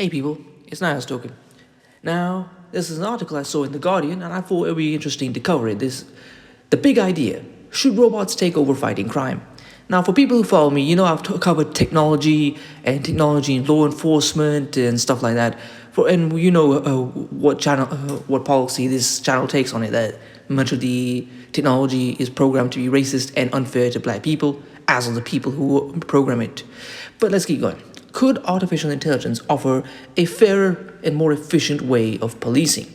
Hey people, it's Niles talking. Now, this is an article I saw in The Guardian and I thought it would be interesting to cover it. The big idea, should robots take over fighting crime? Now, for people who follow me, I've covered technology and technology in law enforcement and stuff like that. What policy this channel takes on it. That much of the technology is programmed to be racist and unfair to black people, as are the people who program it. But let's keep going. Could artificial intelligence offer a fairer and more efficient way of policing?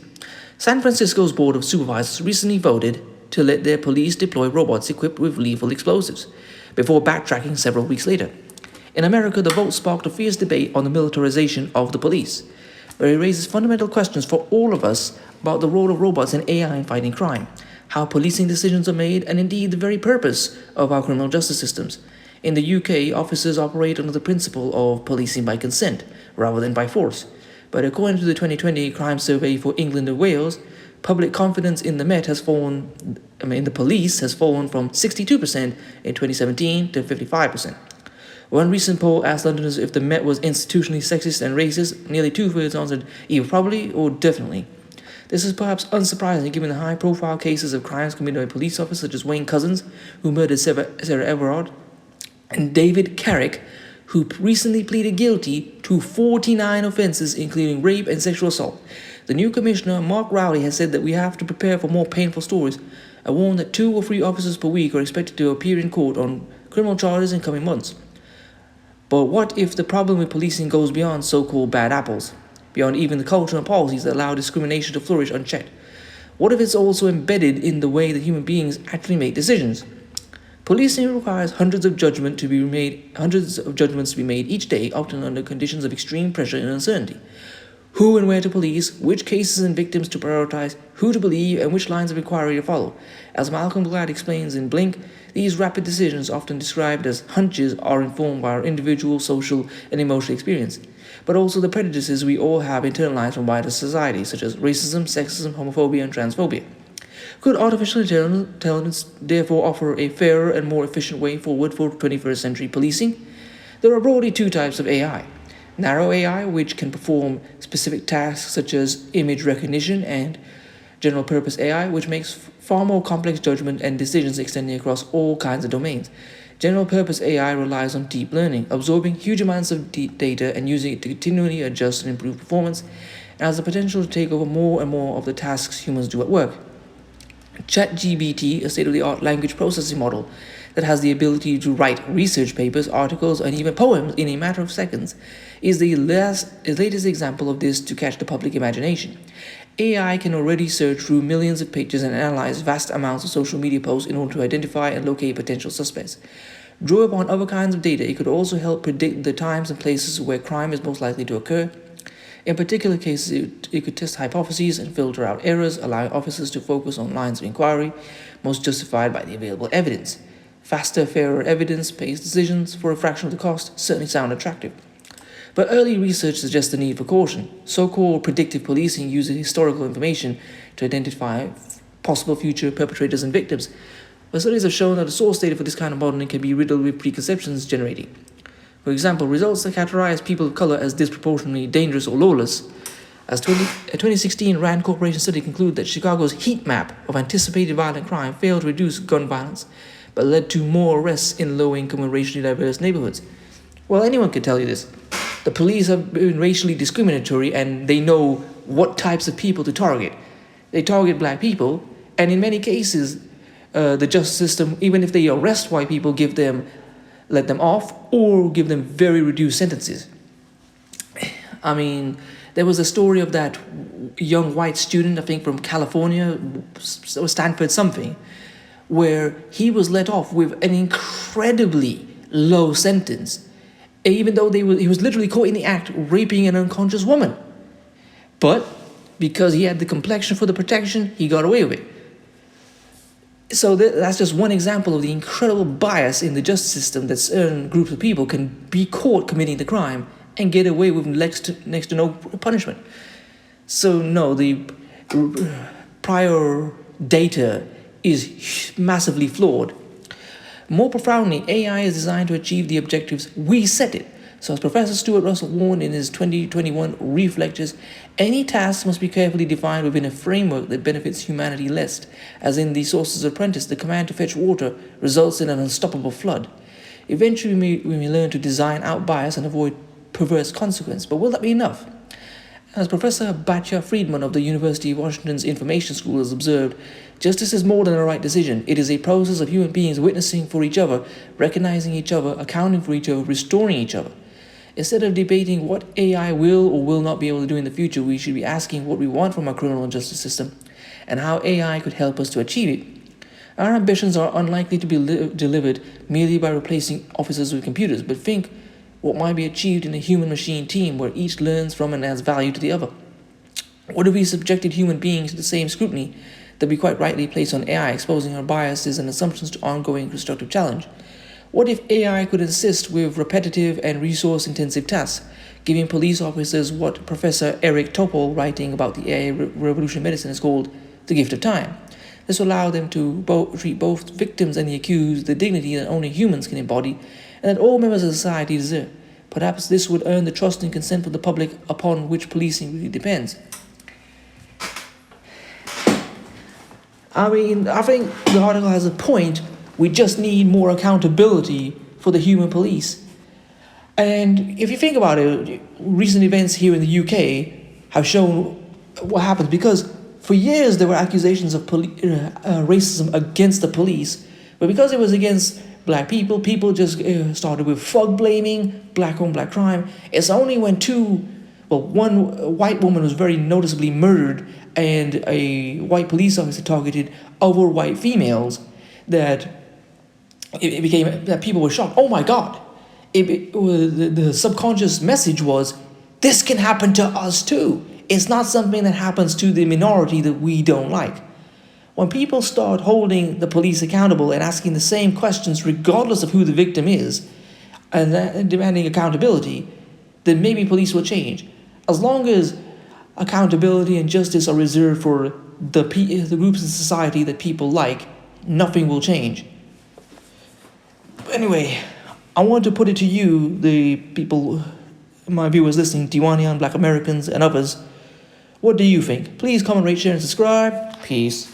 San Francisco's Board of Supervisors recently voted to let their police deploy robots equipped with lethal explosives, before backtracking several weeks later. In America, the vote sparked a fierce debate on the militarization of the police, where it raises fundamental questions for all of us about the role of robots and AI in fighting crime, how policing decisions are made, and indeed the very purpose of our criminal justice systems. In the UK, officers operate under the principle of policing by consent rather than by force. But according to the 2020 crime survey for England and Wales, public confidence in the the police has fallen from 62% in 2017 to 55%. One recent poll asked Londoners if the Met was institutionally sexist and racist. Nearly two-thirds answered either probably or definitely. This is perhaps unsurprising given the high-profile cases of crimes committed by police officers such as Wayne Couzens, who murdered Sarah Everard, and David Carrick, who recently pleaded guilty to 49 offenses, including rape and sexual assault. The new commissioner, Mark Rowley, has said that we have to prepare for more painful stories, and warned that 2 or 3 officers per week are expected to appear in court on criminal charges in coming months. But what if the problem with policing goes beyond so-called bad apples, beyond even the culture and policies that allow discrimination to flourish unchecked? What if it's also embedded in the way that human beings actually make decisions? Policing requires hundreds of judgments to be made each day, often under conditions of extreme pressure and uncertainty. Who and where to police, which cases and victims to prioritize, who to believe, and which lines of inquiry to follow. As Malcolm Gladwell explains in Blink, these rapid decisions, often described as hunches, are informed by our individual, social, and emotional experience, but also the prejudices we all have internalized from wider society, such as racism, sexism, homophobia, and transphobia. Could artificial intelligence therefore offer a fairer and more efficient way forward for 21st century policing? There are broadly 2 types of AI. Narrow AI, which can perform specific tasks such as image recognition, and general purpose AI, which makes far more complex judgment and decisions extending across all kinds of domains. General purpose AI relies on deep learning, absorbing huge amounts of data and using it to continually adjust and improve performance, and has the potential to take over more and more of the tasks humans do at work. ChatGPT, a state-of-the-art language processing model that has the ability to write research papers, articles, and even poems in a matter of seconds, is the latest example of this to catch the public imagination. AI can already search through millions of pages and analyze vast amounts of social media posts in order to identify and locate potential suspects. Draw upon other kinds of data, it could also help predict the times and places where crime is most likely to occur. In particular cases, it could test hypotheses and filter out errors, allowing officers to focus on lines of inquiry most justified by the available evidence. Faster, fairer evidence-based decisions for a fraction of the cost certainly sound attractive. But early research suggests the need for caution. So-called predictive policing uses historical information to identify possible future perpetrators and victims. But studies have shown that the source data for this kind of modeling can be riddled with preconceptions generating. For example, results that categorize people of color as disproportionately dangerous or lawless. A 2016 RAND Corporation study concluded that Chicago's heat map of anticipated violent crime failed to reduce gun violence, but led to more arrests in low-income and racially diverse neighborhoods. Well, anyone can tell you this. The police have been racially discriminatory and they know what types of people to target. They target black people, and in many cases, the justice system, even if they arrest white people, let them off or give them very reduced sentences. I mean, there was a story of that young white student, I think from California, or Stanford something, where he was let off with an incredibly low sentence, even though he was literally caught in the act raping an unconscious woman. But because he had the complexion for the protection, he got away with it. So that's just one example of the incredible bias in the justice system that certain groups of people can be caught committing the crime and get away with next to no punishment. So no, the prior data is massively flawed. More profoundly, AI is designed to achieve the objectives we set it. So as Professor Stuart Russell warned in his 2021 Reef Lectures, any task must be carefully defined within a framework that benefits humanity least. As in The Sorcerer's Apprentice, the command to fetch water results in an unstoppable flood. Eventually we may learn to design out bias and avoid perverse consequence, but will that be enough? As Professor Batya Friedman of the University of Washington's Information School has observed, justice is more than a right decision. It is a process of human beings witnessing for each other, recognizing each other, accounting for each other, restoring each other. Instead of debating what AI will or will not be able to do in the future, we should be asking what we want from our criminal and justice system and how AI could help us to achieve it. Our ambitions are unlikely to be delivered merely by replacing officers with computers, but think what might be achieved in a human-machine team where each learns from and adds value to the other. What if we subjected human beings to the same scrutiny that we quite rightly place on AI, exposing our biases and assumptions to ongoing constructive challenge? What if AI could assist with repetitive and resource-intensive tasks, giving police officers what Professor Eric Topol, writing about the AI revolution in medicine, is called the gift of time? This will allow them to treat both victims and the accused the dignity that only humans can embody and that all members of society deserve. Perhaps this would earn the trust and consent of the public upon which policing really depends. I think the article has a point. We just need more accountability for the human police. And if you think about it, recent events here in the UK have shown what happens, because for years there were accusations of racism against the police, but because it was against black people, people just started with thug blaming, black on black crime. It's only when one white woman was very noticeably murdered and a white police officer targeted other white females that it became that people were shocked. Oh my God! The subconscious message was, this can happen to us too. It's not something that happens to the minority that we don't like. When people start holding the police accountable and asking the same questions regardless of who the victim is, and demanding accountability, then maybe police will change. As long as accountability and justice are reserved for the groups in society that people like, nothing will change. Anyway, I want to put it to you, the people, my viewers listening, Diwanian, Black Americans, and others. What do you think? Please comment, rate, share, and subscribe. Peace.